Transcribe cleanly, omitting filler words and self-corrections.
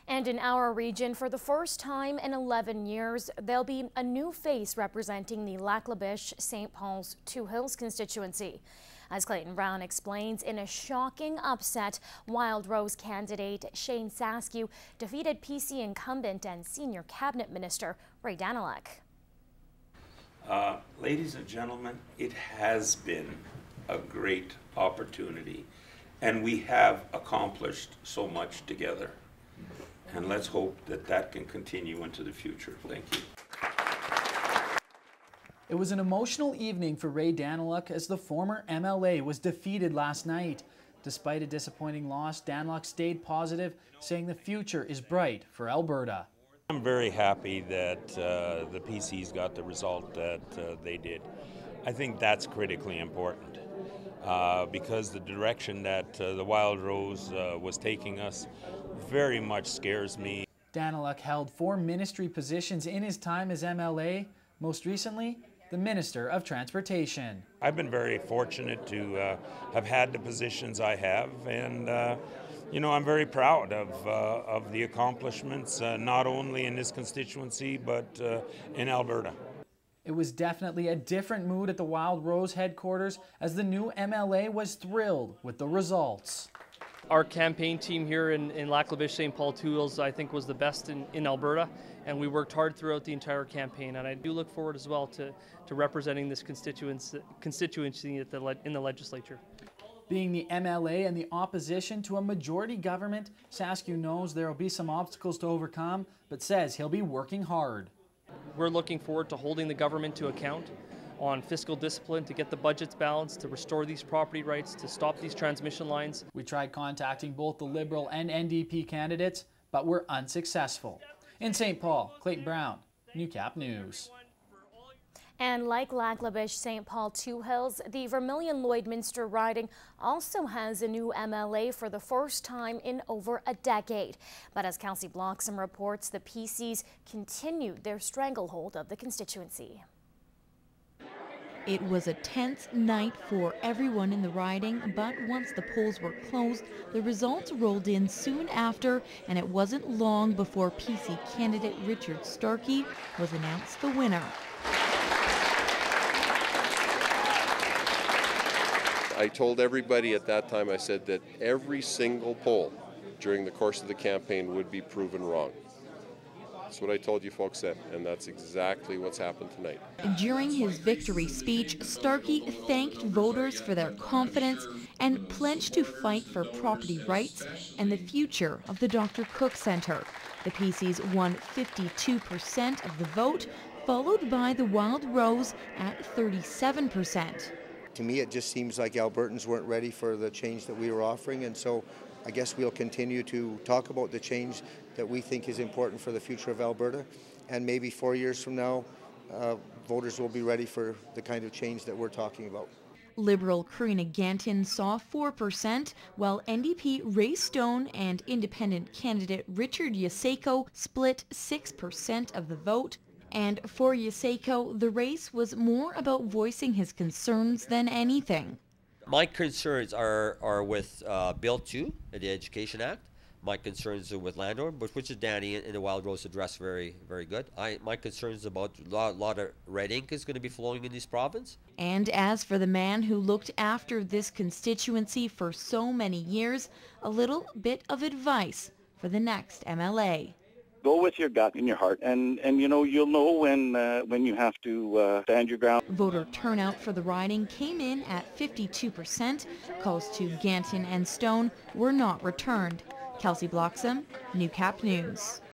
And in our region, for the first time in 11 years, there'll be a new face representing the Lac La Biche, St. Paul's Two Hills constituency. As Clayton Brown explains, in a shocking upset, Wild Rose candidate Shane Saskew defeated PC incumbent and senior cabinet minister Ray Daniluk. Ladies and gentlemen, it has been a great opportunity, and we have accomplished so much together. And let's hope that that can continue into the future. Thank you. It was an emotional evening for Ray Daniluk as the former MLA was defeated last night. Despite a disappointing loss, Daniluk stayed positive, saying the future is bright for Alberta. I'm very happy that the PCs got the result that they did. I think that's critically important because the direction that the Wild Rose was taking us very much scares me. Daniluk held 4 ministry positions in his time as MLA, most recently the Minister of Transportation. I've been very fortunate to have had the positions I have, and you know, I'm very proud of the accomplishments, not only in this constituency, but in Alberta. It was definitely a different mood at the Wild Rose headquarters as the new MLA was thrilled with the results. Our campaign team here in Lac La Biche, St. Paul, Two Hills, I think was the best in Alberta, and we worked hard throughout the entire campaign. And I do look forward as well to representing this constituency in the legislature. Being the MLA and the opposition to a majority government, Saskew knows there will be some obstacles to overcome, but says he'll be working hard. We're looking forward to holding the government to account on fiscal discipline, to get the budgets balanced, to restore these property rights, to stop these transmission lines. We tried contacting both the Liberal and NDP candidates, but were unsuccessful. In St. Paul, Clayton Brown, Newcap News. And like Lac La Biche, St. Paul, Two Hills, the Vermilion Lloydminster riding also has a new MLA for the first time in over a decade. But as Kelsey Bloxham reports, the PCs continued their stranglehold of the constituency. It was a tense night for everyone in the riding, but once the polls were closed, the results rolled in soon after, and it wasn't long before PC candidate Richard Starkey was announced the winner. I told everybody at that time, I said that every single poll during the course of the campaign would be proven wrong. That's what I told you folks then, and that's exactly what's happened tonight. During his victory speech, Starkey thanked voters for their confidence and pledged to fight for property rights and the future of the Dr. Cook Centre. The PCs won 52% of the vote, followed by the Wild Rose at 37%. To me, it just seems like Albertans weren't ready for the change that we were offering, and so I guess we'll continue to talk about the change that we think is important for the future of Alberta, and maybe 4 years from now, voters will be ready for the kind of change that we're talking about. Liberal Karina Gantin saw 4%, while NDP Ray Stone and independent candidate Richard Yaseko split 6% of the vote. And for Yaseko, the race was more about voicing his concerns than anything. My concerns are with Bill 2, the Education Act. My concerns are with landlord, which is Danny and the Wild Rose addressed very, very good. My concerns about a lot of red ink is going to be flowing in this province. And as for the man who looked after this constituency for so many years, a little bit of advice for the next MLA. Go with your gut and your heart, and you know, you'll know when you have to stand your ground. Voter turnout for the riding came in at 52%. Calls to Gantin and Stone were not returned. Kelsey Bloxham, Newcap News.